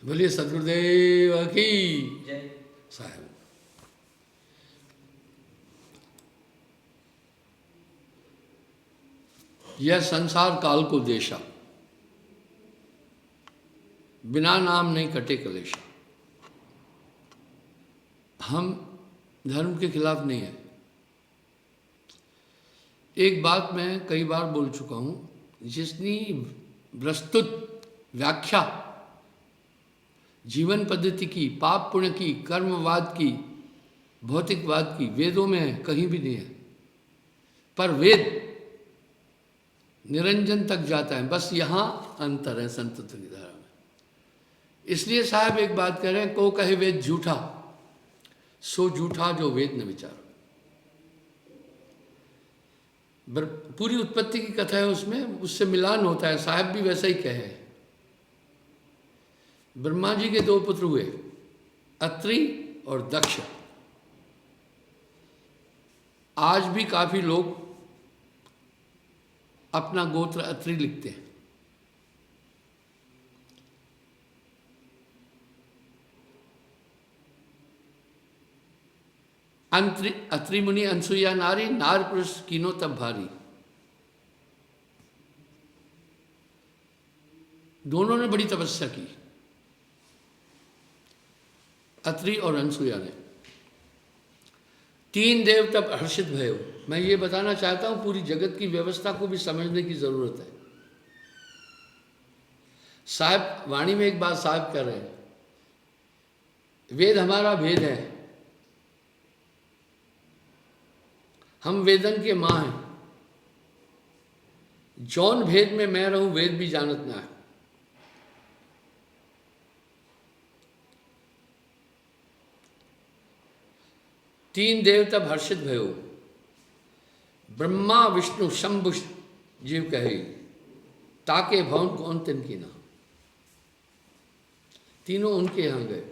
बोलिए सदगुरुदेव की जय। साहब। यह संसार काल को देशा, बिना नाम नहीं कटे कलेशा। हम धर्म के खिलाफ नहीं है। एक बात मैं कई बार बोल चुका हूं, जिसने विस्तृत व्याख्या जीवन पद्धति की, पाप पुण्य की, कर्मवाद की, भौतिकवाद की वेदों में है, कहीं भी नहीं है। पर वेद निरंजन तक जाता है, बस यहां अंतर है संतत्व की धारा में। इसलिए साहब एक बात कह रहे हैं, को कहे वेद झूठा, सो झूठा जो वेद न विचार। पूरी उत्पत्ति की कथा है, उसमें उससे मिलान होता है। साहब भी वैसा ही कहे। ब्रह्मा जी के दो पुत्र हुए, अत्रि और दक्ष। आज भी काफी लोग अपना गोत्र अत्रि लिखते हैं। अत्रि मुनि अनसुईया नारी, नार पुरुष कीनो तब भारी। दोनों ने बड़ी तपस्या की, अत्रि और अनसुईया ने। तीन देव तब हर्षित भये। मैं ये बताना चाहता हूं, पूरी जगत की व्यवस्था को भी समझने की जरूरत है। साहब वाणी में एक बात साहब कह रहे हैं, वेद हमारा भेद है, हम वेदन के मां हैं। जौन भेद में मैं रहूं, वेद भी जानत ना है। तीन देव तब हर्षित भयो, ब्रह्मा विष्णु शंभु जीव कहे, ताके भवन कौन तिनकी ना। तीनों उनके यहां गए।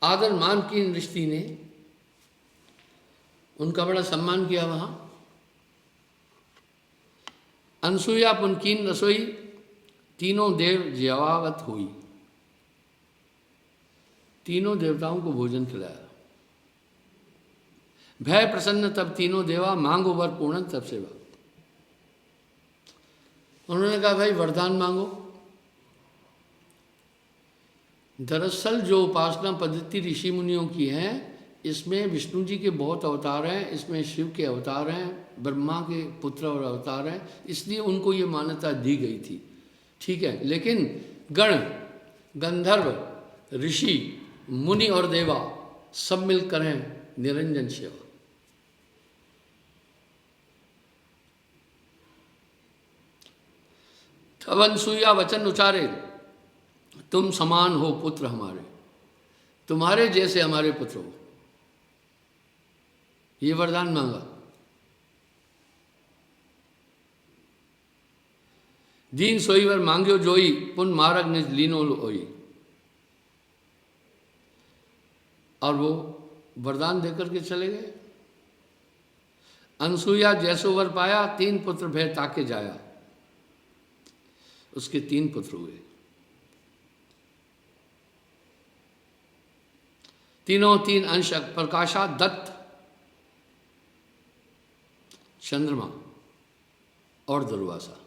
आदर मान की ऋषि ने उनका बड़ा सम्मान किया वहां। अनसुईया पुनकीन रसोई, तीनों देव ज्यावत हुई। तीनों देवताओं को भोजन खिलाया। भय प्रसन्न तब तीनों देवा, मांगो वर पूर्ण तब सेवा। उन्होंने कहा भाई वरदान मांगो। दरअसल जो उपासना पद्धति ऋषि मुनियों की है, इसमें विष्णु जी के बहुत अवतार हैं, इसमें शिव के अवतार हैं, ब्रह्मा के पुत्र और अवतार हैं, इसलिए उनको ये मान्यता दी गई थी। ठीक है, लेकिन गण, गंधर्व, ऋषि, मुनि और देवा सब मिलकर हैं निरंजन सेवा। तब अनसुईया वचन उचारे, तुम समान हो पुत्र हमारे, तुम्हारे जैसे हमारे पुत्र हो। ये वरदान मांगा। दीन सोई वर मांग्यो जोई, पुन मारग निज लीनो होई। और वो वरदान देकर के चले गए। अनसुईया जैसो वर पाया, तीन पुत्र भय ताके जाया। उसके तीन पुत्र हुए। तीनों तीन अंश प्रकाशा, दत्त, चंद्रमा और दुर्वासा।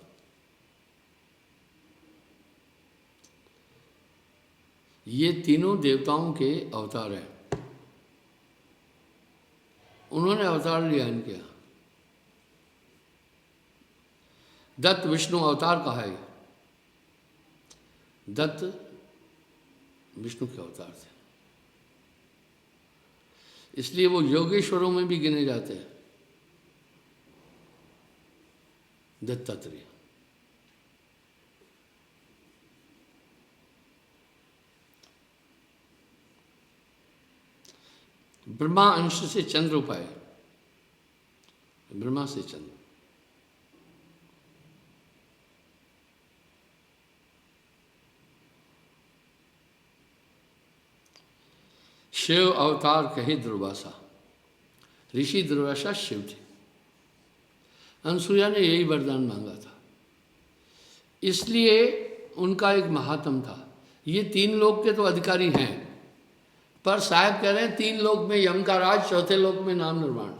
ये तीनों देवताओं के अवतार हैं। उन्होंने अवतार लिया इनके यहां। दत्त विष्णु अवतार कहा है। दत्त विष्णु के अवतार थे, इसलिए वो योगेश्वरों में भी गिने जाते हैं। दत्तात्रेय। ब्रह्मा अंश से चंद्र उपाय, ब्रह्मा से चंद्र। शिव अवतार कहे दुर्वासा। ऋषि दुर्वासा शिव थे। अनसुईया ने यही वरदान मांगा था, इसलिए उनका एक महात्म था। ये 3 लोक के तो अधिकारी हैं, पर साहब कह रहे हैं 3 लोक में यम का राज, चौथे लोक में नाम निर्माण।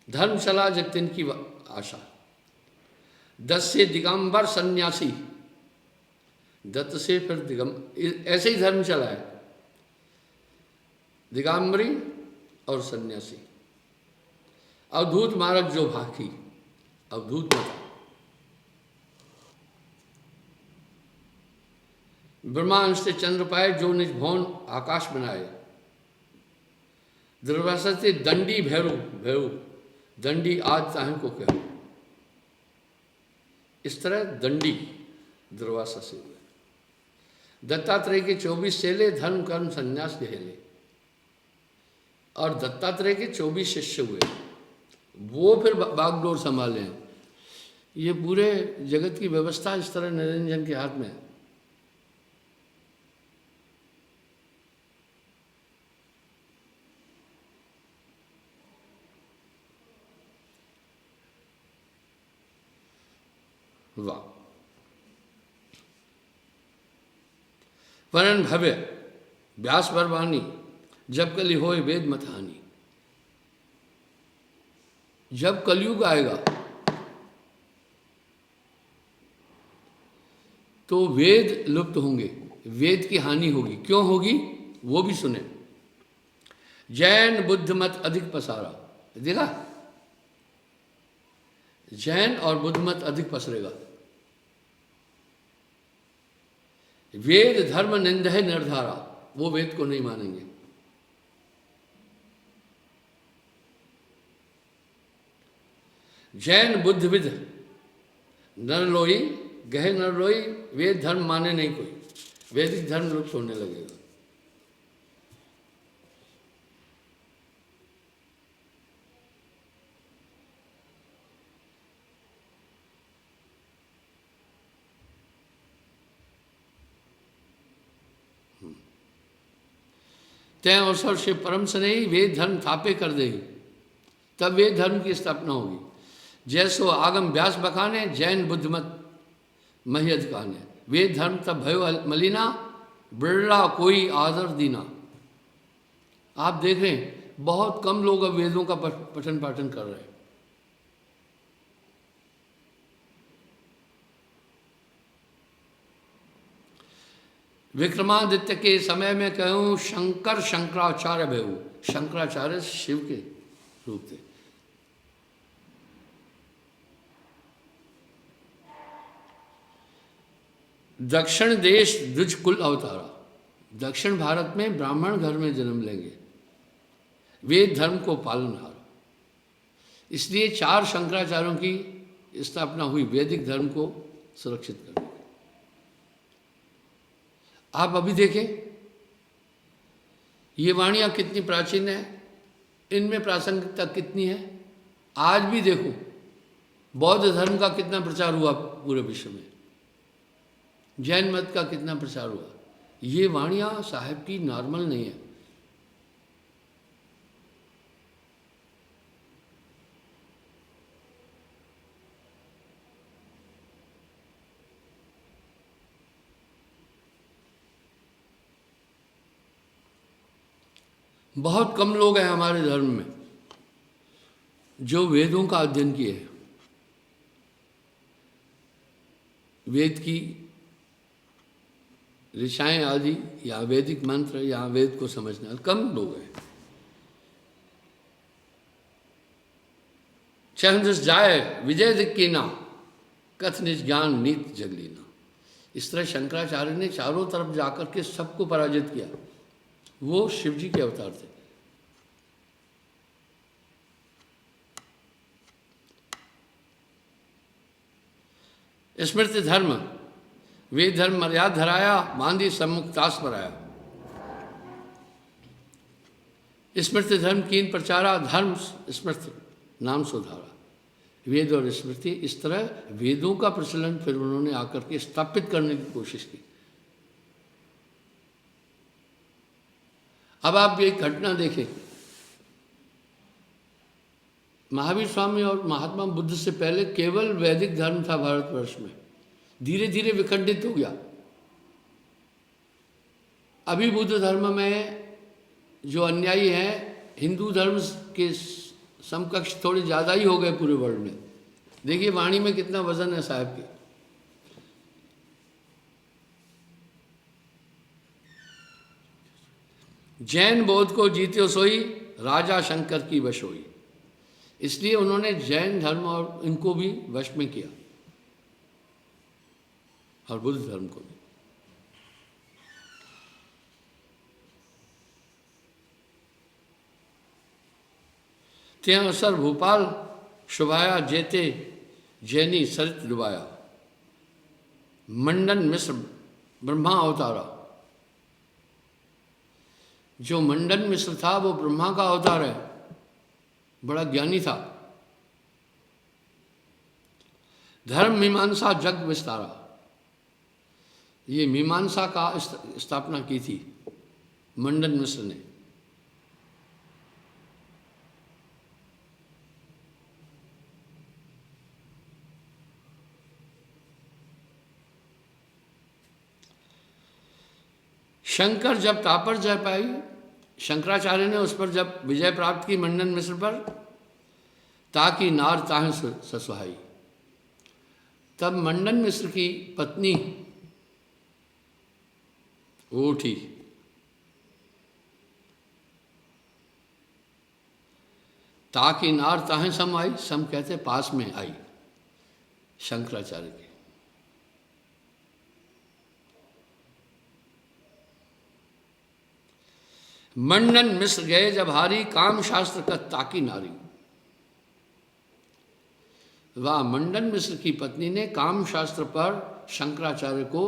धर्म चला जग तिनकी आशा, दत्त से दिगंबर सन्यासी, दत्त से फिर ऐसे ही धर्म चला है, दिगंबरी और सन्यासी। अवधूत मार्ग जो भाकी, अवधूत मत, ब्रह्मांश से चंद्र पाए जो निज भवन आकाश बनाए। दुर्वासा से दंडी भैरू, भैरू दंडी आज ताहन को कहो, इस तरह दंडी दुर्वासा से हुए। दत्तात्रेय के 24 चेले धर्म कर्म संन्यास गहेले, और दत्तात्रेय के 24 शिष्य हुए, वो फिर बागडोर संभाले हैं। ये पूरे जगत की व्यवस्था इस तरह निरंजन के हाथ में है। वाह, वरन भव्य व्यास बरवानी, जब कली होए वेद मत हानि। जब कलयुग आएगा तो वेद लुप्त होंगे, वेद की हानि होगी। क्यों होगी वो भी सुने। जैन बुद्ध मत अधिक पसारा, देखा, जैन और बुद्ध मत अधिक पसरेगा। वेद धर्म निंद है निर्धारा, वो वेद को नहीं मानेंगे। जैन बुद्ध विद नरलोई, गहे नरलोई, वेद धर्म माने नहीं कोई, वैदिक धर्म लुप्त होने लगेगा। तय अवसर से परम स्नेही वेद धर्म थापे कर देगी, तब वेद धर्म की स्थापना होगी। जैसो आगम व्यास बखाने, जैन बुद्ध मत मही अधिकाने। वेद धर्म तब भयो मलिना, बिरला कोई आदर दीना। आप देख रहे हैं बहुत कम लोग अब वेदों का पठन पाठन कर रहे हैं। विक्रमादित्य के समय में कहूँ शंकर शंकराचार्य भयऊ, शंकराचार्य शिव के रूप थे। दक्षिण देश द्विज कुल अवतारा, दक्षिण भारत में ब्राह्मण घर में जन्म लेंगे, वेद धर्म को पालनहार। इसलिए 4 शंकराचार्यों की स्थापना हुई वैदिक धर्म को सुरक्षित करने। आप अभी देखें ये वाणियाँ कितनी प्राचीन है, इनमें प्रासंगिकता कितनी है। आज भी देखो बौद्ध धर्म का कितना प्रचार हुआ पूरे विश्व में, जैन मत का कितना प्रचार हुआ। ये वाणियाँ साहब की नॉर्मल नहीं है। बहुत कम लोग हैं हमारे धर्म में जो वेदों का अध्ययन किए हैं, वेद की ऋचाएँ आदि या वैदिक मंत्र या वेद को समझना कम लोग हैं। चंद्रस जाए विजय दिक्कीना, कथ निज ज्ञान नीत जगलीना। इस तरह शंकराचार्य ने चारों तरफ जाकर के सबको पराजित किया। वो शिव जी के अवतार थे। स्मृति धर्म वेद धर्म मर्याद धराया, मांदी सम्मुख तास पराया। स्मृति धर्म कीन प्रचारा, धर्म स्मृति नाम सुधारा। वेद और स्मृति इस तरह वेदों का प्रचलन फिर उन्होंने आकर के स्थापित करने की कोशिश की। अब आप एक घटना देखें, महावीर स्वामी और महात्मा बुद्ध से पहले केवल वैदिक धर्म था भारतवर्ष में, धीरे धीरे विखंडित हो गया। अभी बुद्ध धर्म में जो अनुयायी हैं, हिंदू धर्म के समकक्ष थोड़े ज़्यादा ही हो गए पूरे वर्ल्ड में। देखिए वाणी में कितना वजन है साहब के। जैन बौद्ध को जीत्यो सोई, राजा शंकर की वश होई। इसलिए उन्होंने जैन धर्म और इनको भी वश में किया, और बुद्ध धर्म को भी। त्या असर भोपाल शुभाया जेते जैनी सरित डुबाया। मंडन मिश्र ब्रह्मा अवतारा। जो मंडन मिश्र था वो ब्रह्मा का अवतार है, बड़ा ज्ञानी था। धर्म मीमांसा जग विस्तारा। ये मीमांसा का स्थापना की थी मंडन मिश्र ने। शंकर जब तापर जय पाई, शंकराचार्य ने उस पर जब विजय प्राप्त की मंडन मिश्र पर, ताकि नार ताह ससुहाई, तब मंडन मिश्र की पत्नी वो उठी। ताकि नार ताह सम आई, सम कहते पास में आई शंकराचार्य के। मंडन मिश्र गए जब हारी, काम शास्त्र का ताकी नारी। वह मंडन मिश्र की पत्नी ने काम शास्त्र पर शंकराचार्य को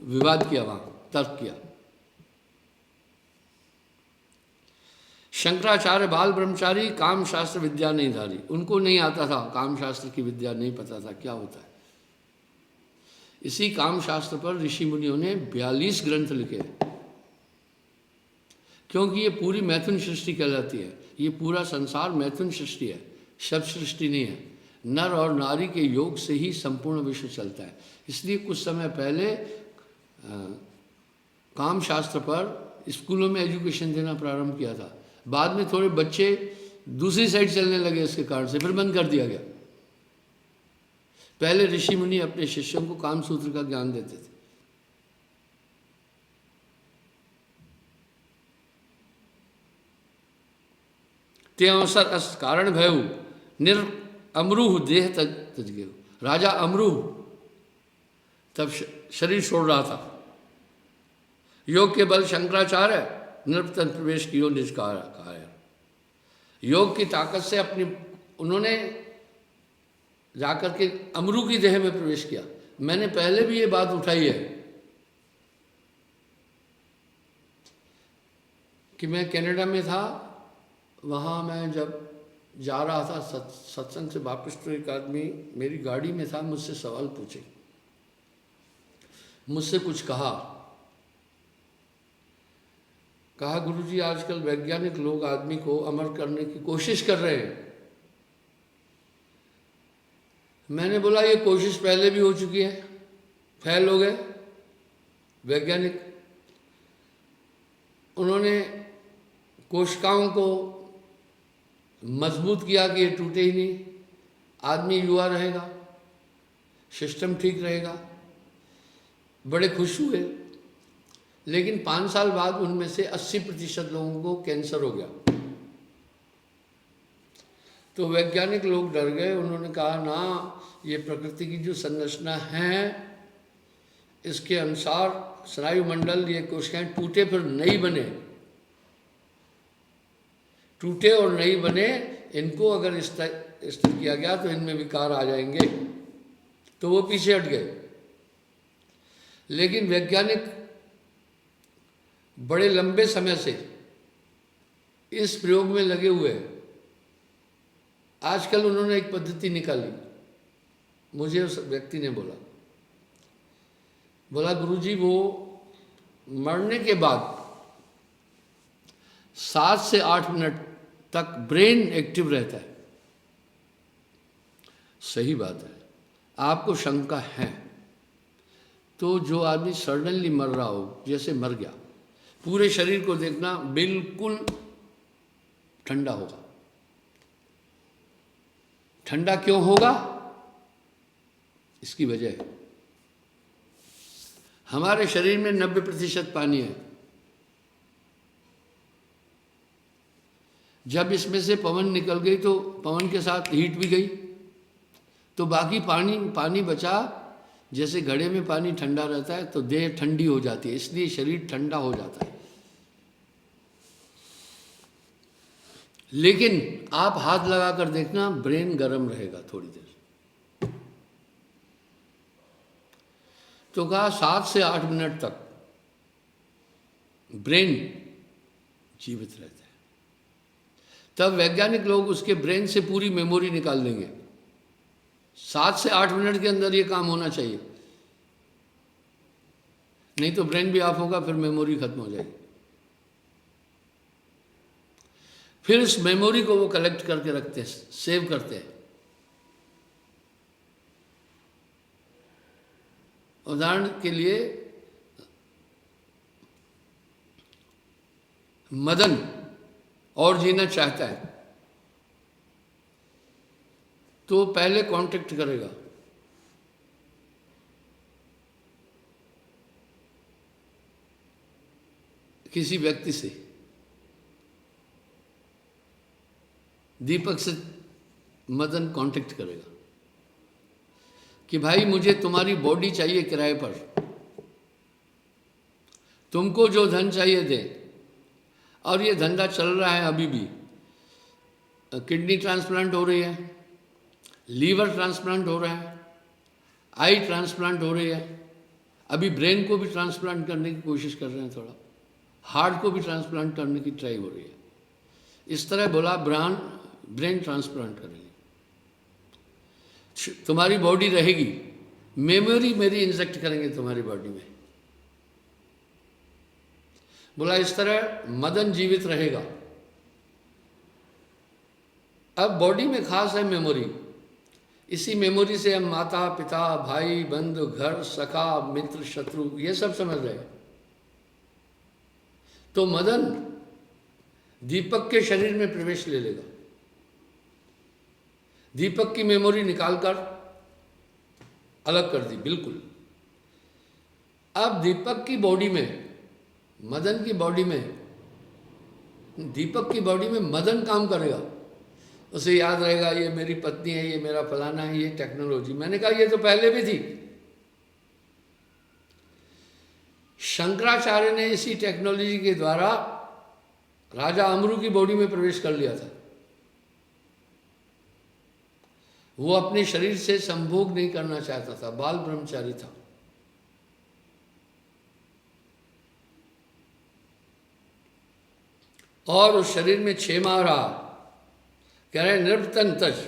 विवाद किया, वहां तर्क किया। शंकराचार्य बाल ब्रह्मचारी, काम शास्त्र विद्या नहीं धारी। उनको नहीं आता था, काम शास्त्र की विद्या नहीं पता था क्या होता है। इसी काम शास्त्र पर ऋषि मुनियों ने 42 ग्रंथ लिखे, क्योंकि ये पूरी मैथुन सृष्टि कहलाती है। ये पूरा संसार मैथुन सृष्टि है, शब्द सृष्टि नहीं है। नर और नारी के योग से ही संपूर्ण विश्व चलता है। इसलिए कुछ समय पहले काम शास्त्र पर स्कूलों में एजुकेशन देना प्रारंभ किया था। बाद में थोड़े बच्चे दूसरी साइड चलने लगे, इसके कारण से फिर बंद कर दिया गया। पहले ऋषि मुनि अपने शिष्यों को काम सूत्र का ज्ञान देते थे। ते अवसर अस कारण भयु, निर अमरूह देह तज गयो। राजा अमरूह तब शरीर छोड़ रहा था। योग के बल शंकराचार्य नृपतन प्रवेश कियो निज काया। योग की ताकत से अपनी उन्होंने जाकर के अमरू की देह में प्रवेश किया। मैंने पहले भी ये बात उठाई है कि मैं कनाडा में था, वहाँ मैं जब जा रहा था सत्संग से वापस, तो एक आदमी मेरी गाड़ी में था, मुझसे सवाल पूछे, मुझसे कुछ कहा गुरुजी आजकल वैज्ञानिक लोग आदमी को अमर करने की कोशिश कर रहे हैं। मैंने बोला ये कोशिश पहले भी हो चुकी है, फेल हो गए वैज्ञानिक। उन्होंने कोशिकाओं को मजबूत किया कि ये टूटे ही नहीं, आदमी युवा रहेगा, सिस्टम ठीक रहेगा। बड़े खुश हुए, लेकिन 5 साल बाद उनमें से 80% लोगों को कैंसर हो गया। तो वैज्ञानिक लोग डर गए। उन्होंने कहा ना, ये प्रकृति की जो संरचना है इसके अनुसार स्नायुमंडल, ये कोशिकाएं टूटे फिर नहीं बने, टूटे और नहीं बने, इनको अगर स्थिर किया गया तो इनमें विकार आ जाएंगे। तो वो पीछे हट गए। लेकिन वैज्ञानिक बड़े लंबे समय से इस प्रयोग में लगे हुए हैं। आजकल उन्होंने एक पद्धति निकाली, मुझे उस व्यक्ति ने बोला बोला गुरुजी वो मरने के बाद 7 से 8 मिनट तक ब्रेन एक्टिव रहता है। सही बात है। आपको शंका है तो जो आदमी सडनली मर रहा हो, जैसे मर गया, पूरे शरीर को देखना बिल्कुल ठंडा होगा। ठंडा क्यों होगा? इसकी वजह है हमारे शरीर में 90% पानी है। जब इसमें से पवन निकल गई तो पवन के साथ हीट भी गई, तो बाकी पानी बचा। जैसे घड़े में पानी ठंडा रहता है तो देह ठंडी हो जाती है, इसलिए शरीर ठंडा हो जाता है। लेकिन आप हाथ लगा कर देखना, ब्रेन गर्म रहेगा थोड़ी देर। तो कहा 7 से 8 मिनट तक ब्रेन जीवित रहता है। तब वैज्ञानिक लोग उसके ब्रेन से पूरी मेमोरी निकाल देंगे। 7 से 8 मिनट के अंदर ये काम होना चाहिए, नहीं तो ब्रेन भी ऑफ होगा, फिर मेमोरी खत्म हो जाएगी। फिर इस मेमोरी को वो कलेक्ट करके रखते हैं, सेव करते हैं। उदाहरण के लिए मदन और जीना चाहता है तो पहले कांटेक्ट करेगा। किसी व्यक्ति से, दीपक से मदन कांटेक्ट करेगा कि भाई मुझे तुम्हारी बॉडी चाहिए किराए पर, तुमको जो धन चाहिए दे। और ये धंधा चल रहा है अभी भी। किडनी ट्रांसप्लांट हो रही है, लीवर ट्रांसप्लांट हो रहा है, आई ट्रांसप्लांट हो रही है, अभी ब्रेन को भी ट्रांसप्लांट करने की कोशिश कर रहे हैं, थोड़ा हार्ट को भी ट्रांसप्लांट करने की ट्राई हो रही है। इस तरह बोला ब्रेन ट्रांसप्लांट करेंगे, तुम्हारी बॉडी रहेगी, मेमोरी मेरी इंजेक्ट करेंगे तुम्हारी बॉडी में। बोला इस तरह मदन जीवित रहेगा। अब बॉडी में खास है मेमोरी, इसी मेमोरी से हम माता पिता भाई बंधु घर सखा मित्र शत्रु ये सब समझ रहे हैं। तो मदन दीपक के शरीर में प्रवेश ले लेगा, दीपक की मेमोरी निकालकर अलग कर दी बिल्कुल। अब दीपक की बॉडी में, मदन की बॉडी में, दीपक की बॉडी में मदन काम करेगा। उसे याद रहेगा ये मेरी पत्नी है, ये मेरा फलाना है, ये टेक्नोलॉजी। मैंने कहा ये तो पहले भी थी। शंकराचार्य ने इसी टेक्नोलॉजी के द्वारा राजा अमरू की बॉडी में प्रवेश कर लिया था। वो अपने शरीर से संभोग नहीं करना चाहता था, बाल ब्रह्मचारी था। और उस शरीर में 6 माह रहा। कह रहे नृपतन तज,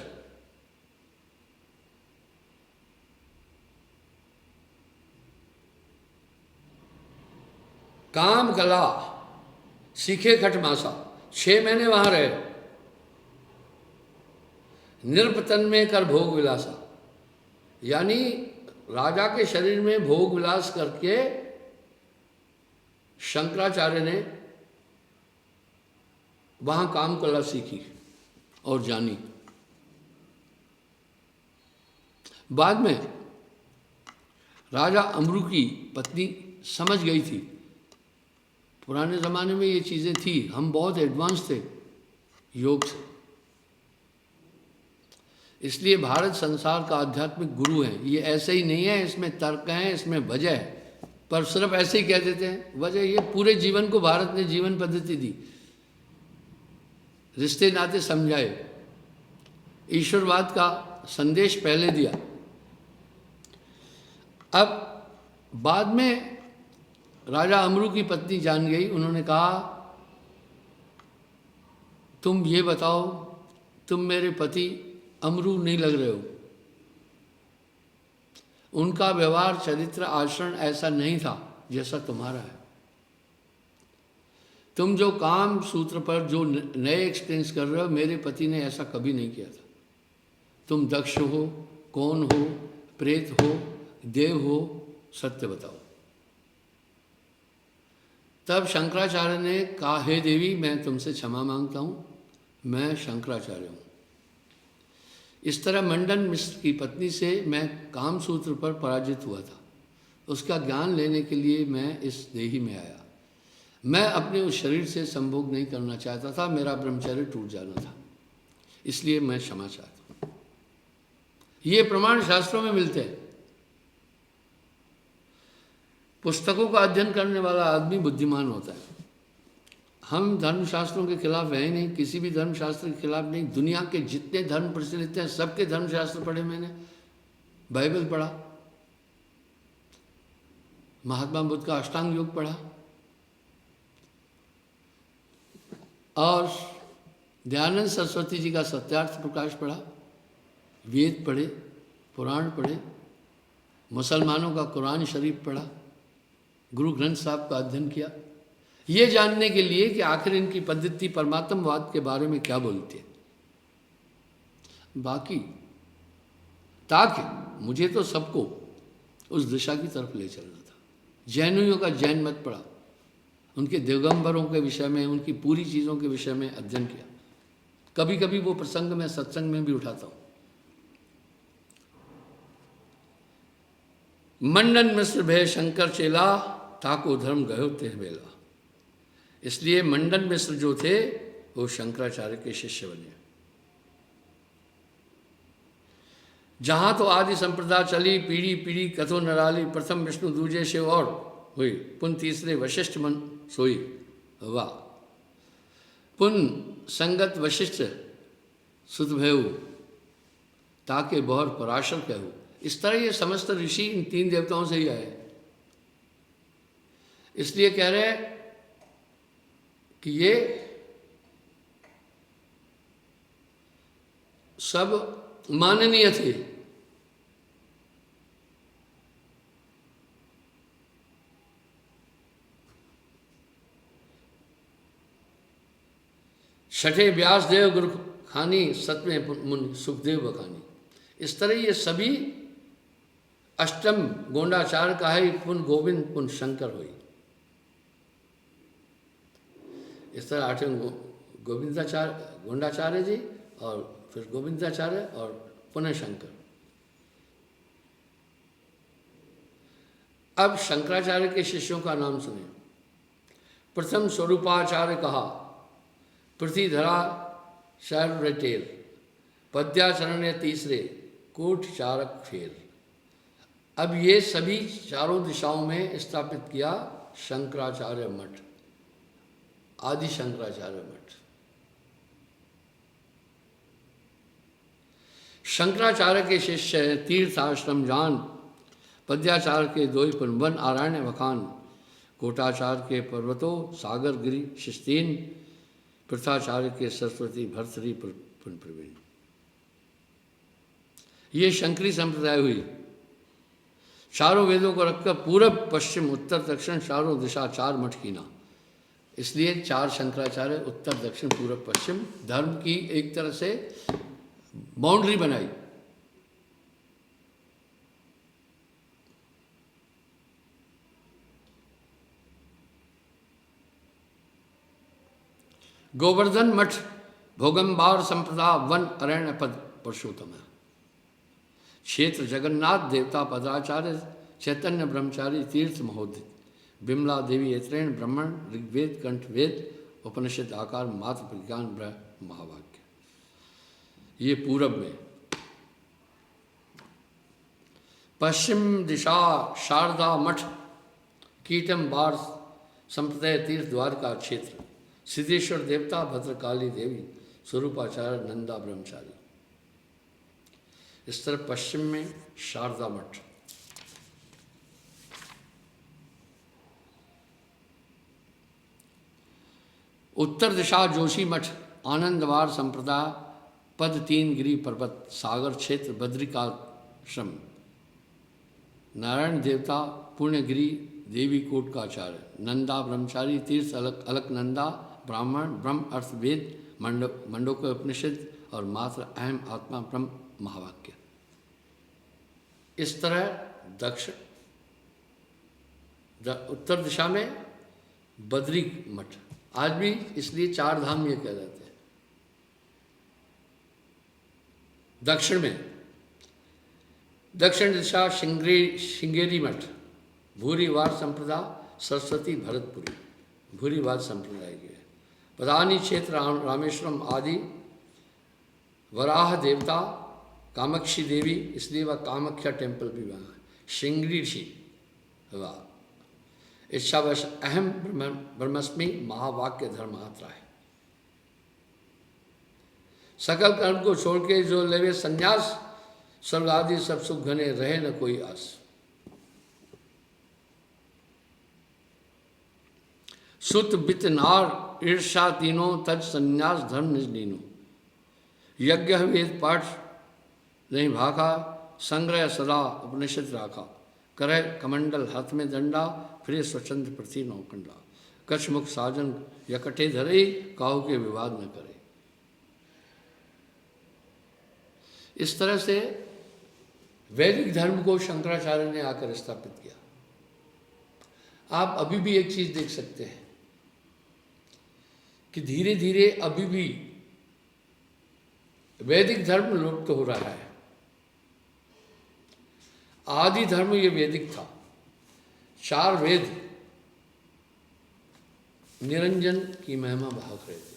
काम कला सीखे खटमासा, 6 महीने वहां रहे। नृपतन में कर भोग विलासा, यानी राजा के शरीर में भोग विलास करके शंकराचार्य ने वहां काम कला सीखी और जानी। बाद में राजा अमरू की पत्नी समझ गई थी। पुराने ज़माने में ये चीज़ें थी, हम बहुत एडवांस थे योग से। इसलिए भारत संसार का आध्यात्मिक गुरु है। ये ऐसे ही नहीं है इसमें तर्क है, इसमें वजह है, पर सिर्फ ऐसे ही कह देते हैं। वजह ये पूरे जीवन को भारत ने जीवन पद्धति दी, रिश्ते नाते समझाए, ईश्वरवाद का संदेश पहले दिया। अब बाद में राजा अमरू की पत्नी जान गई। उन्होंने कहा तुम ये बताओ, तुम मेरे पति अमरू नहीं लग रहे हो। उनका व्यवहार, चरित्र, आचरण ऐसा नहीं था जैसा तुम्हारा है। तुम जो काम सूत्र पर जो नए एक्सपीरियंस कर रहे हो, मेरे पति ने ऐसा कभी नहीं किया था। तुम दक्ष हो, कौन हो, प्रेत हो, देव हो, सत्य बताओ। तब शंकराचार्य ने कहा, हे देवी, मैं तुमसे क्षमा मांगता हूँ, मैं शंकराचार्य हूँ। इस तरह मंडन मिश्र की पत्नी से मैं काम सूत्र पर पराजित हुआ था। उसका ज्ञान लेने के लिए मैं इस देही में आया। मैं अपने उस शरीर से संभोग नहीं करना चाहता था, मेरा ब्रह्मचर्य टूट जाना था, इसलिए मैं क्षमा चाहता हूँ। ये प्रमाण शास्त्रों में मिलते हैं। पुस्तकों का अध्ययन करने वाला आदमी बुद्धिमान होता है। हम धर्मशास्त्रों के खिलाफ है ही नहीं, किसी भी धर्मशास्त्र के खिलाफ नहीं। दुनिया के जितने धर्म प्रचलित हैं सबके धर्मशास्त्र पढ़े मैंने, बाइबल पढ़ा, महात्मा बुद्ध का अष्टांग योग पढ़ा, और दयानंद सरस्वती जी का सत्यार्थ प्रकाश पढ़ा, वेद पढ़े, पुराण पढ़े, मुसलमानों का कुरान शरीफ पढ़ा, गुरु ग्रंथ साहब का अध्ययन किया, ये जानने के लिए कि आखिर इनकी पद्धति परमात्मवाद के बारे में क्या बोलती है। बाकी ताकि मुझे तो सबको उस दिशा की तरफ ले चलना था। जैनियों का जैन मत पढ़ा, उनके दिगंबरों के विषय में, उनकी पूरी चीज़ों के विषय में अध्ययन किया। कभी कभी वो प्रसंग में सत्संग में भी उठाता हूँ। मंडन मिश्र भय शंकर चेला, ताको धर्म गयो तेह बेला। इसलिए मंडन मिश्र जो थे वो शंकराचार्य के शिष्य बने। जहां तो आदि संप्रदाय चली, पीढ़ी पीढ़ी कथो नराली, प्रथम विष्णु दूजे शिव और हुई, पुन तीसरे वशिष्ठ मन सोई। वाह, पुन संगत वशिष्ठ सुत भयु, ताके बहुर पराशर कहू। इस तरह ये समस्त ऋषि इन तीन देवताओं से ही आए। इसलिए कह रहे हैं कि ये सब माननीय थे। छठे व्यासदेव गुरु खानी, सतवें मुनि सुखदेव बखानी। इस तरह ये सभी अष्टम गोंडाचार्य का है, पुन गोविंद पुन शंकर हुई। इस तरह आठवें गोविंदाचार्य गोंडाचार्य जी, और फिर गोविंदाचार्य और पुनः शंकर। अब शंकराचार्य के शिष्यों का नाम सुने। प्रथम स्वरूपाचार्य कहा, पृथ्वीधरा शर रटेर, पद्याचरण तीसरे कोट चारक फेर। अब ये सभी चारों दिशाओं में स्थापित किया शंकराचार्य मठ, आदि शंकराचार्य मठ। शंकराचार्य के शिष्य तीर्थ आश्रम जान, पद्याचार्य के दोई वन आरण्य वखान, कोटाचार्य के पर्वतों सागर गिरी शिस्तीन, पृथाचार्य के सरस्वती भर्तरी पुन प्रवीण। ये शंकरी संप्रदाय हुई। चारों वेदों को रखकर पूरब पश्चिम उत्तर दक्षिण चारों दिशा चार मठ कीना। इसलिए चार शंकराचार्य, उत्तर दक्षिण पूरब पश्चिम, धर्म की एक तरह से बाउंड्री बनाई। गोवर्धन मठ भोगंबार संप्रदा वन अरण्य पद पुरुषोत्तम है। क्षेत्र जगन्नाथ देवता पदाचार्य चैतन्य ब्रह्मचारी तीर्थ महोदय, विमला देवी एत्रेण ब्राह्मण ऋग्वेद कंठ वेद उपनिषद आकार मात्र विज्ञान ब्रह्म महावाक्य। ये पूरब में। पश्चिम दिशा शारदा मठ कीटम बार संप्रदाय तीर्थ द्वारका क्षेत्र, सिद्धेश्वर देवता भद्रकाली देवी स्वरूपाचार्य नंदा ब्रह्मचारी। इस तरह पश्चिम में शारदा मठ। उत्तर दिशा जोशी मठ आनंदवार संप्रदाय पद तीन गिरी पर्वत सागर क्षेत्र बद्रिकाश्रम। नारायण देवता पुण्यगिरी देवी कोट का आचार्य, नंदा ब्रह्मचारी तीर्थ अलकनंदा ब्राह्मण ब्रह्म अर्थ वेद मंडोक उपनिषद और मात्र अहम आत्मा ब्रह्म महावाक्य। इस तरह दक्षिण उत्तर दिशा में बद्री मठ, आज भी इसलिए चार धाम ये कह जाते हैं। दक्षिण में दक्षिण दिशा श्रृंगेरी मठ, भूरीवाद संप्रदाय सरस्वती भरतपुरी, भूरीवाद संप्रदाय के प्रधानी क्षेत्र रामेश्वरम आदि, वराह देवता कामाक्षी देवी, इसलिए वह कामाख्या टेम्पल भी वहाँ है। श्रृंगेरी ऋषि वाह, इच्छावश अहम ब्रह्मस्मि महावाक्य धर्मात्रा है। सकल कर्म को छोड़ के जो लेवे संन्यास, स्वर्ग आदि सब सुख घने रहे न कोई आस। सुत बित नार ईर्षा तीनों, तज संन्यास धर्म निज लीनो। यज्ञ वेद पाठ नहीं भाखा, संग्रह सदा उपनिषद राखा। करे कमंडल हाथ में दंडा, फिर स्वच्छंद प्रति नौकंडा। कछ मुख साजन यकटे धरे, काहू के विवाद न करे। इस तरह से वैदिक धर्म को शंकराचार्य ने आकर स्थापित किया। आप अभी भी एक चीज देख सकते हैं कि धीरे धीरे अभी भी वैदिक धर्म लुप्त हो रहा है। आदि धर्म ये वैदिक था, चार वेद निरंजन की महिमा भाग रहे थे।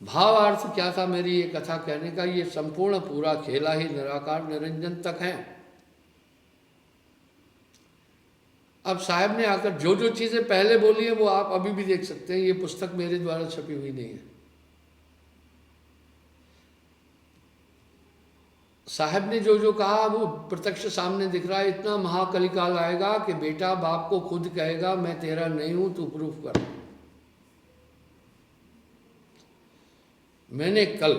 भावार्थ क्या था मेरी ये कथा कहने का, ये संपूर्ण पूरा खेला ही निराकार निरंजन तक है। अब साहब ने आकर जो जो चीजें पहले बोली है वो आप अभी भी देख सकते हैं। ये पुस्तक मेरे द्वारा छपी हुई नहीं है। साहब ने जो जो कहा वो प्रत्यक्ष सामने दिख रहा है। इतना महाकलिकाल आएगा कि बेटा बाप को खुद कहेगा मैं तेरा नहीं हूं, तू प्रूफ कर। मैंने कल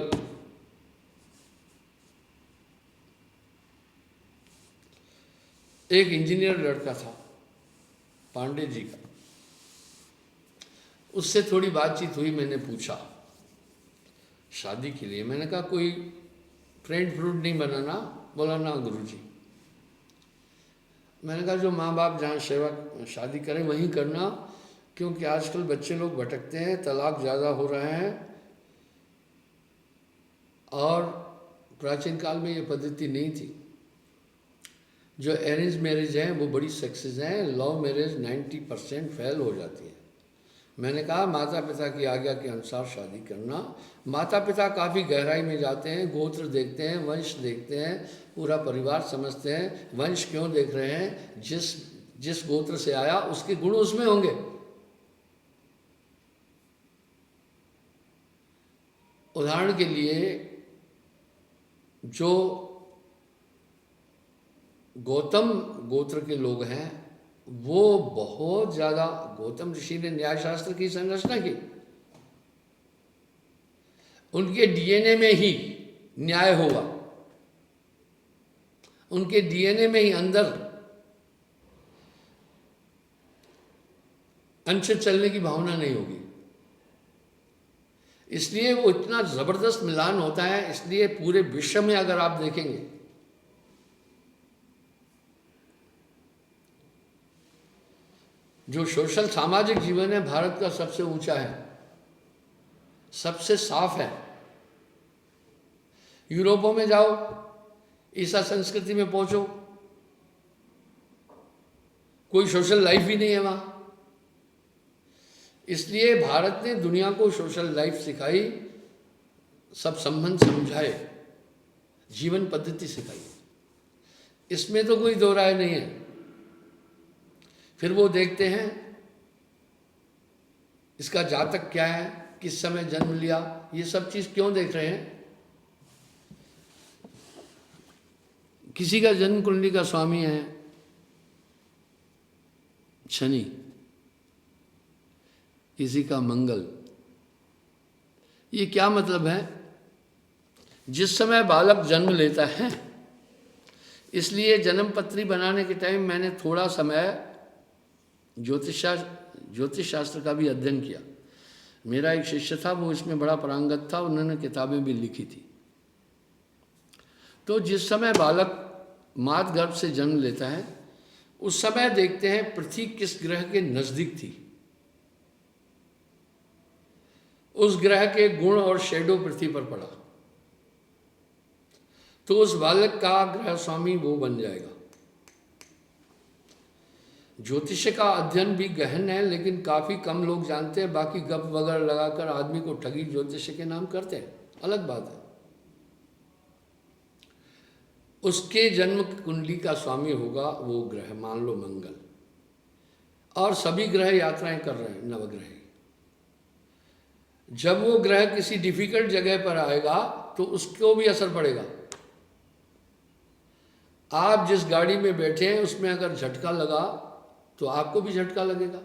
एक इंजीनियर लड़का था पांडे जी का, उससे थोड़ी बातचीत हुई। मैंने पूछा शादी के लिए, मैंने कहा कोई फ्रेंड फ्रूट नहीं बनाना? बोला ना गुरुजी। मैंने कहा जो माँ बाप जहाँ सेवा शादी करें वहीं करना, क्योंकि आजकल बच्चे लोग भटकते हैं, तलाक ज़्यादा हो रहे हैं और प्राचीन काल में ये पद्धति नहीं थी। जो अरेंज मैरिज हैं वो बड़ी सक्सेस हैं, लव मैरिज 90% फेल हो जाती है। मैंने कहा माता पिता की आज्ञा के अनुसार शादी करना। माता पिता काफ़ी गहराई में जाते हैं, गोत्र देखते हैं, वंश देखते हैं, पूरा परिवार समझते हैं। वंश क्यों देख रहे हैं? जिस गोत्र से आया उसके गुण उसमें होंगे। उदाहरण के लिए जो गौतम गोत्र के लोग हैं वो बहुत ज़्यादा, गौतम ऋषि ने न्यायशास्त्र की संरचना की, उनके डीएनए में ही न्याय होगा, उनके डीएनए में ही अंदर अंश चलने की भावना नहीं होगी। इसलिए वो इतना जबरदस्त मिलान होता है। इसलिए पूरे विश्व में अगर आप देखेंगे जो सोशल सामाजिक जीवन है भारत का सबसे ऊंचा है, सबसे साफ है। यूरोपों में जाओ, ईसा संस्कृति में पहुंचो, कोई सोशल लाइफ ही नहीं है वहां। इसलिए भारत ने दुनिया को सोशल लाइफ सिखाई, सब संबंध समझाए, जीवन पद्धति सिखाई। इसमें तो कोई दो राय नहीं है। फिर वो देखते हैं इसका जातक क्या है, किस समय जन्म लिया, ये सब चीज क्यों देख रहे हैं? किसी का जन्म कुंडली का स्वामी है शनि, किसी का मंगल। ये क्या मतलब है? जिस समय बालक जन्म लेता है इसलिए जन्म पत्री बनाने के टाइम मैंने थोड़ा समय ज्योतिष शास्त्र का भी अध्ययन किया। मेरा एक शिष्य था, वो इसमें बड़ा पारंगत था, उन्होंने किताबें भी लिखी थी। तो जिस समय बालक मात गर्भ से जन्म लेता है उस समय देखते हैं पृथ्वी किस ग्रह के नजदीक थी, उस ग्रह के गुण और शेडो पृथ्वी पर पड़ा तो उस बालक का ग्रह स्वामी वो बन जाएगा। ज्योतिष का अध्ययन भी गहन है, लेकिन काफी कम लोग जानते हैं। बाकी गप वगैरह लगाकर आदमी को ठगी ज्योतिष के नाम करते हैं, अलग बात है। उसके जन्म कुंडली का स्वामी होगा वो ग्रह, मान लो मंगल, और सभी ग्रह यात्राएं कर रहे हैं, नवग्रह। जब वो ग्रह किसी डिफिकल्ट जगह पर आएगा तो उसको भी असर पड़ेगा। आप जिस गाड़ी में बैठे हैं उसमें अगर झटका लगा तो आपको भी झटका लगेगा।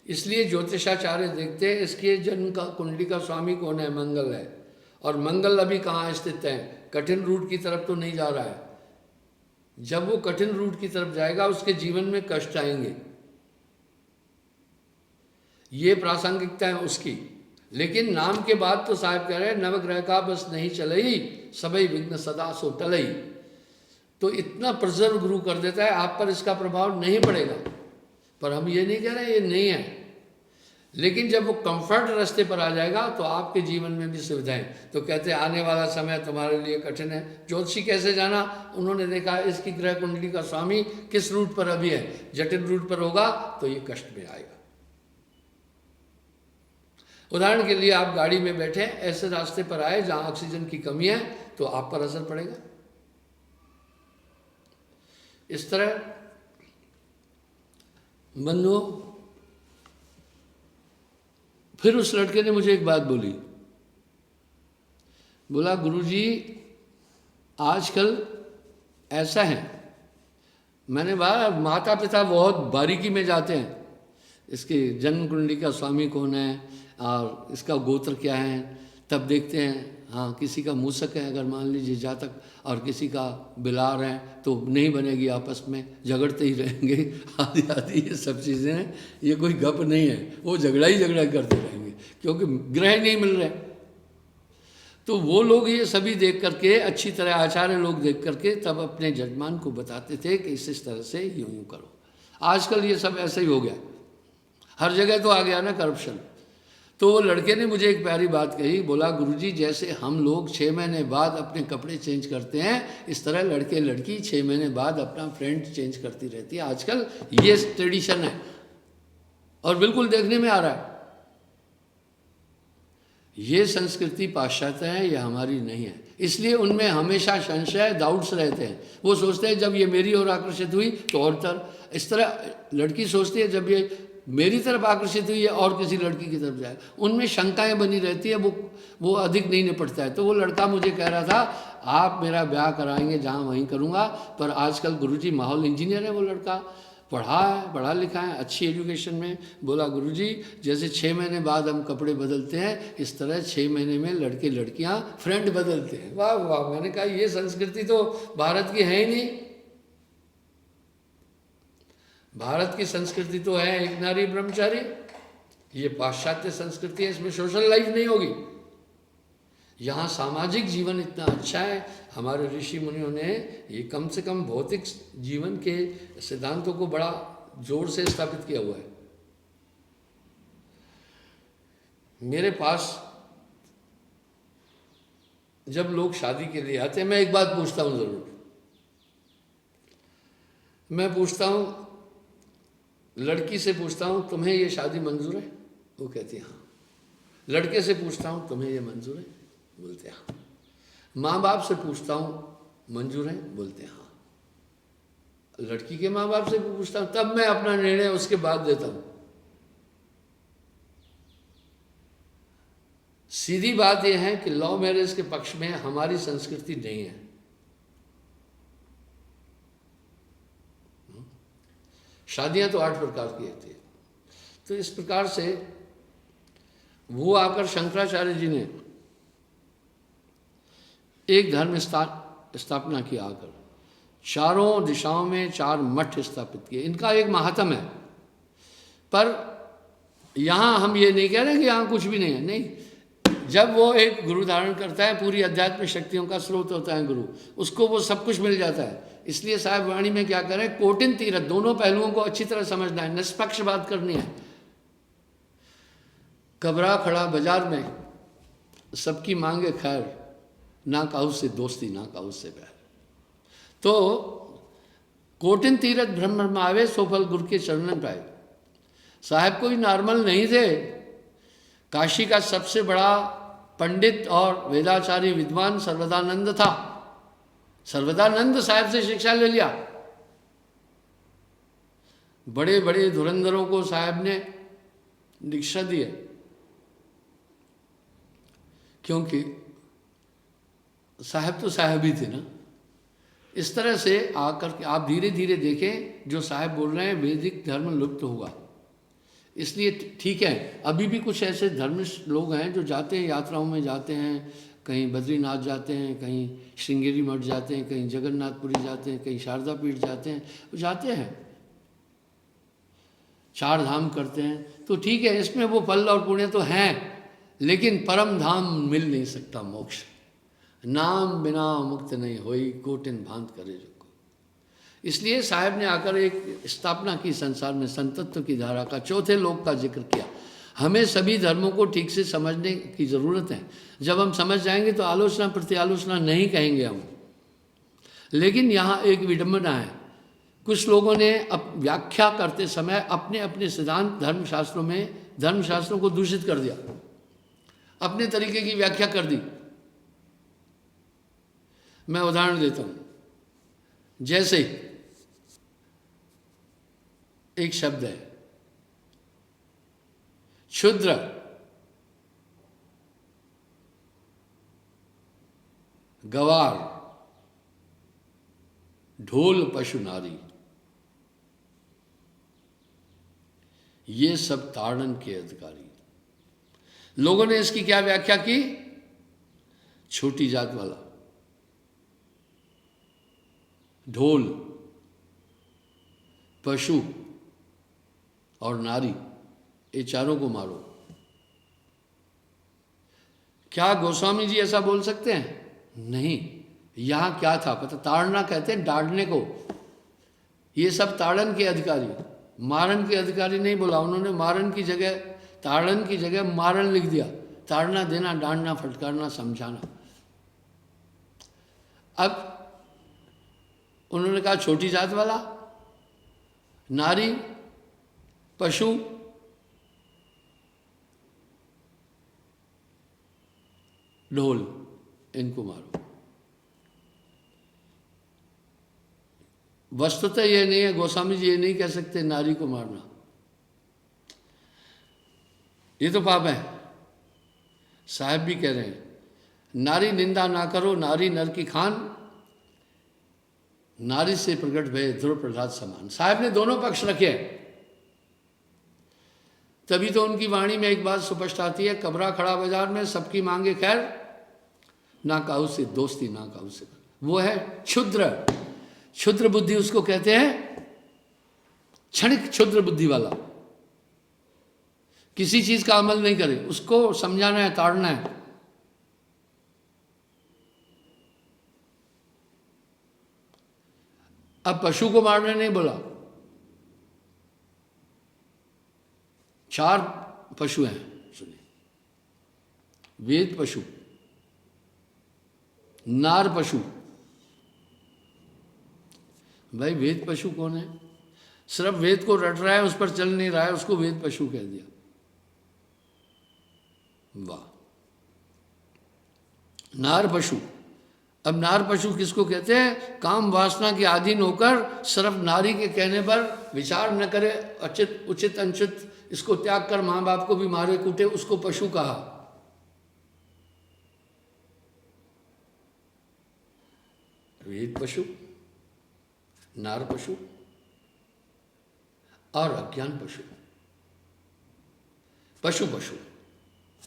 इसलिए ज्योतिषाचार्य देखते हैं इसके जन्म का कुंडली का स्वामी कौन है, मंगल है। और मंगल अभी कहाँ स्थित है, कठिन रूट की तरफ तो नहीं जा रहा है। जब वो कठिन रूट की तरफ जाएगा उसके जीवन में कष्ट आएंगे, ये प्रासंगिकता है उसकी। लेकिन नाम के बाद तो साहब कह रहे हैं नवग्रह का बस नहीं चलई, सबई विघ्न सदा सो टलई। तो इतना प्रिजर्व गुरु कर देता है, आप पर इसका प्रभाव नहीं पड़ेगा। पर हम ये नहीं कह रहे ये नहीं है, लेकिन जब वो कंफर्ट रास्ते पर आ जाएगा तो आपके जीवन में भी सुविधाएं। तो कहते हैं आने वाला समय तुम्हारे लिए कठिन है। ज्योतिषी कैसे जाना, उन्होंने देखा इसकी ग्रह कुंडली का स्वामी किस रूट पर अभी है, जटिल रूट पर होगा तो ये कष्ट में आएगा। उदाहरण के लिए आप गाड़ी में बैठे ऐसे रास्ते पर आए जहां ऑक्सीजन की कमी है तो आप पर असर पड़ेगा। इस तरह बंधुओं, फिर उस लड़के ने मुझे एक बात बोली, बोला गुरुजी आजकल ऐसा है। मैंने कहा माता पिता बहुत बारीकी में जाते हैं, इसके जन्म कुंडली का स्वामी कौन है और इसका गोत्र क्या है, तब देखते हैं हाँ किसी का मूसक है अगर मान लीजिए जातक, और किसी का बिलार है तो नहीं बनेगी, आपस में झगड़ते ही रहेंगे आदि आदि ये सब चीज़ें हैं। ये कोई गप नहीं है, वो झगड़ा ही झगड़ा करते रहेंगे क्योंकि ग्रह नहीं मिल रहे। तो वो लोग ये सभी देख करके, अच्छी तरह आचार्य लोग देख करके तब अपने जजमान को बताते थे कि इस तरह से यूँ यूँ करो। आजकल ये सब ऐसा ही हो गया, हर जगह तो आ गया ना करप्शन। तो वो लड़के ने मुझे एक प्यारी बात कही, बोला गुरुजी जैसे हम लोग 6 महीने बाद अपने कपड़े चेंज करते हैं, इस तरह लड़के लड़की 6 महीने बाद अपना फ्रेंड चेंज करती रहती है। आजकल ये ट्रेडिशन है और बिल्कुल देखने में आ रहा है। ये संस्कृति पाश्चात्य है, ये हमारी नहीं है। इसलिए उनमें हमेशा संशय, डाउट्स रहते हैं। वो सोचते हैं जब ये मेरी ओर आकर्षित हुई तो और तरह, इस तरह लड़की सोचती है जब ये मेरी तरफ आकर्षित हुई है और किसी लड़की की तरफ जाए, उनमें शंकाएं बनी रहती है, वो अधिक नहीं निपटता है। तो वो लड़का मुझे कह रहा था आप मेरा ब्याह कराएंगे जहाँ वहीं करूँगा, पर आजकल गुरुजी माहौल इंजीनियर है, वो लड़का पढ़ा है, पढ़ा लिखा है, अच्छी एजुकेशन में। बोला गुरुजी जैसे 6 महीने बाद हम कपड़े बदलते हैं, इस तरह 6 महीने में लड़के लड़कियाँ फ्रेंड बदलते हैं। वाह वाह, मैंने कहा ये संस्कृति तो भारत की है ही नहीं। भारत की संस्कृति तो है एक नारी ब्रह्मचारी, ये पाश्चात्य संस्कृति है, इसमें सोशल लाइफ नहीं होगी। यहाँ सामाजिक जीवन इतना अच्छा है, हमारे ऋषि मुनियों ने ये कम से कम भौतिक जीवन के सिद्धांतों को बड़ा जोर से स्थापित किया हुआ है। मेरे पास जब लोग शादी के लिए आते हैं, मैं एक बात पूछता हूँ जरूर, मैं पूछता हूँ लड़की से पूछता हूँ तुम्हें ये शादी मंजूर है, वो कहती है हाँ। लड़के से पूछता हूँ तुम्हें ये मंजूर है, बोलते हैं हाँ। माँ बाप से पूछता हूँ मंजूर है, बोलते हैं हाँ। लड़की के माँ बाप से पूछता हूँ, तब मैं अपना निर्णय उसके बाद देता हूँ। सीधी बात यह है कि लव मैरिज के पक्ष में हमारी संस्कृति नहीं है। शादियां तो 8 प्रकार की होती है। तो इस प्रकार से वो आकर शंकराचार्य जी ने एक धर्म स्थापना की आकर चारों दिशाओं में 4 मठ स्थापित किए। इनका एक महात्म है, पर यहाँ हम ये नहीं कह रहे कि यहाँ कुछ भी नहीं है, नहीं। जब वो एक गुरु धारण करता है, पूरी अध्यात्मिक शक्तियों का स्रोत होता है गुरु, उसको वो सब कुछ मिल जाता है। इसलिए साहिब वाणी में क्या करें, कोटिन तीरथ, दोनों पहलुओं को अच्छी तरह समझना है, निष्पक्ष बात करनी है। कबरा खड़ा बाजार में, सबकी मांगे खैर, ना काहू से दोस्ती ना काहू से प्यार। तो कोटिन तीरथ ब्रह्म ब्रह्म आवे, सोफल गुरु के चरणन पाए। साहब कोई नॉर्मल नहीं थे, काशी का सबसे बड़ा पंडित और वेदाचारी विद्वान सर्वदानंद था। सर्वदानंद साहब से शिक्षा ले लिया। बड़े बड़े धुरंधरों को साहब ने दीक्षा दी है, क्योंकि साहब तो साहब ही थे ना। इस तरह से आकर के आप धीरे धीरे देखें, जो साहब बोल रहे हैं वैदिक धर्म लुप्त हुआ। इसलिए ठीक है, अभी भी कुछ ऐसे धर्मिष्ठ लोग हैं जो जाते हैं, यात्राओं में जाते हैं, कहीं बद्रीनाथ जाते हैं, कहीं श्रृंगेरी मठ जाते हैं, कहीं जगन्नाथपुरी जाते हैं, कहीं शारदा पीठ जाते हैं, वो जाते हैं, 4 धाम करते हैं। तो ठीक है, इसमें वो फल और पुण्य तो हैं, लेकिन परम धाम मिल नहीं सकता मोक्ष। नाम बिना मुक्त नहीं होई, कोटिन भांत करे जो को। इसलिए साहब ने आकर एक स्थापना की संसार में, संतत्व की धारा का, चौथे लोक का जिक्र किया। हमें सभी धर्मों को ठीक से समझने की ज़रूरत है। जब हम समझ जाएंगे तो आलोचना प्रत्यालोचना नहीं कहेंगे हम। लेकिन यहाँ एक विडंबना है, कुछ लोगों ने व्याख्या करते समय अपने अपने सिद्धांत धर्मशास्त्रों में, धर्मशास्त्रों को दूषित कर दिया, अपने तरीके की व्याख्या कर दी। मैं उदाहरण देता हूँ, जैसे एक शब्द है क्षुद्र, गवार, ढोल, पशु, नारी, ये सब ताड़न के अधिकारी। लोगों ने इसकी क्या व्याख्या की, छोटी जात वाला, ढोल, पशु और नारी, ये चारों को मारो। क्या गोस्वामी जी ऐसा बोल सकते हैं? नहीं। यहां क्या था पता, ताड़ना कहते हैं डांटने को। ये सब ताड़न के अधिकारी, मारन के अधिकारी नहीं बोला उन्होंने। मारन की जगह, ताड़न की जगह मारन लिख दिया। ताड़ना देना, डांटना, फटकारना, समझाना। अब उन्होंने कहा छोटी जात वाला, नारी, पशु, ढोल, इनको मारो। वस्तुतः ये नहीं है, गोस्वामी जी ये नहीं कह सकते नारी को मारना, ये तो पाप है। साहब भी कह रहे हैं नारी निंदा ना करो, नारी नर की खान, नारी से प्रकट भय ध्रुव प्रहलाद समान। साहब ने दोनों पक्ष रखे, तभी तो उनकी वाणी में एक बात स्पष्ट आती है, कबरा खड़ा बाजार में, सबकी मांगे खैर, ना काहू से दोस्ती ना काहू से। वो है क्षुद्र, क्षुद्र बुद्धि उसको कहते हैं, क्षणिक क्षुद्र बुद्धि वाला, किसी चीज का अमल नहीं करे, उसको समझाना है, ताड़ना है। अब पशु को मारने नहीं बोला, 4 पशु हैं, सुनिए, वेद पशु, नार पशु। भाई वेद पशु कौन है? सिर्फ वेद को रट रहा है, उस पर चल नहीं रहा है, उसको वेद पशु कह दिया। वाह, नार पशु। अब नार पशु किसको कहते हैं? काम वासना के अधीन होकर सिर्फ नारी के कहने पर विचार न करे, अचित उचित अनुचित इसको त्याग कर माँ बाप को भी मारे कूटे, उसको पशु कहा। वेद पशु, नार पशु और अज्ञान पशु। पशु पशु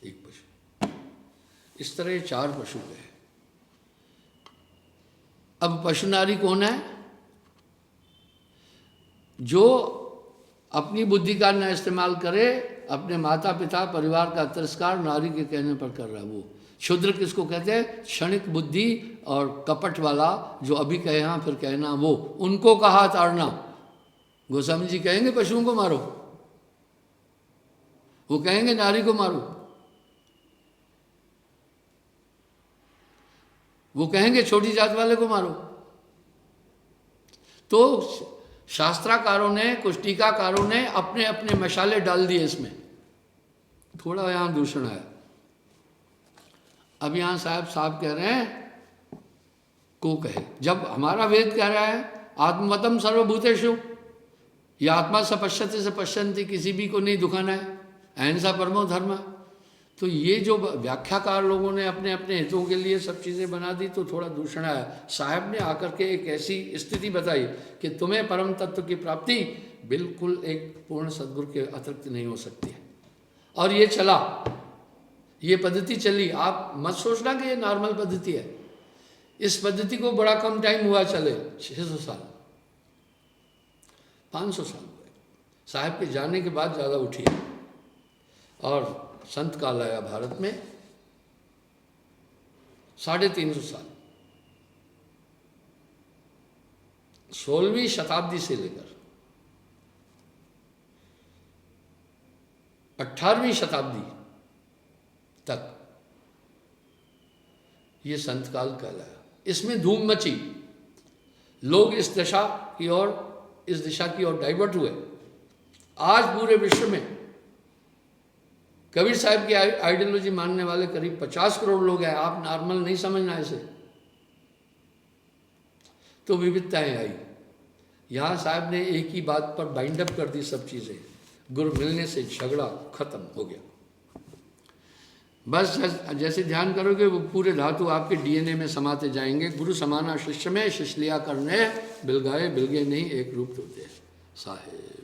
एक पशु, इस तरह 4 पशु गए। अब पशु नारी कौन है? जो अपनी बुद्धि का न इस्तेमाल करे, अपने माता पिता परिवार का तिरस्कार नारी के कहने पर कर रहा है वो। क्षुद्र किसको कहते हैं? क्षणिक बुद्धि और कपट वाला, जो अभी कहे हाँ फिर कहना वो, उनको कहा ताड़ना। गोस्वामी जी कहेंगे पशुओं को मारो, वो कहेंगे नारी को मारो, वो कहेंगे छोटी जात वाले को मारो। तो शास्त्राकारों ने, कुछ टीकाकारों ने अपने अपने मशाले डाल दिए इसमें। थोड़ा यहां दूषण है। अब यहां साहब कह रहे हैं को कहे, जब हमारा वेद कह रहा है आत्मवतम सर्वभूतेषु, या आत्मा स पश्यति स पश्यन्ति, किसी भी को नहीं दुखाना है, अहिंसा परमो धर्म। तो ये जो व्याख्याकार लोगों ने अपने अपने हितों के लिए सब चीज़ें बना दी, तो थोड़ा दूषण है। साहब ने आकर के एक ऐसी स्थिति बताई कि तुम्हें परम तत्व की प्राप्ति बिल्कुल एक पूर्ण सद्गुरु के अतिरिक्त नहीं हो सकती है। और ये चला, ये पद्धति चली। आप मत सोचना कि ये नॉर्मल पद्धति है। इस पद्धति को बड़ा कम टाइम हुआ चले, 600 साल, 500 साल हुए। साहब के जाने के बाद ज़्यादा उठी है। और संत काल आया भारत में 350 साल, 16वीं शताब्दी से लेकर 18वीं शताब्दी तक ये संत काल कहलाया। इसमें धूम मची, लोग इस दिशा की ओर डाइवर्ट हुए। आज पूरे विश्व में कबीर साहब की आइडियोलॉजी मानने वाले करीब 50 करोड़ लोग हैं। आप नॉर्मल नहीं समझना इसे। तो विविधताएं आई। यहाँ साहब ने एक ही बात पर बाइंड अप कर दी सब चीज़ें। गुरु मिलने से झगड़ा खत्म हो गया। बस जैसे ध्यान करोगे वो पूरे धातु आपके डीएनए में समाते जाएंगे। गुरु समाना शिष्य में, शिष्य लिया करने, बिलगाए बिलगे नहीं, एक रूप होते हैं। साहेब।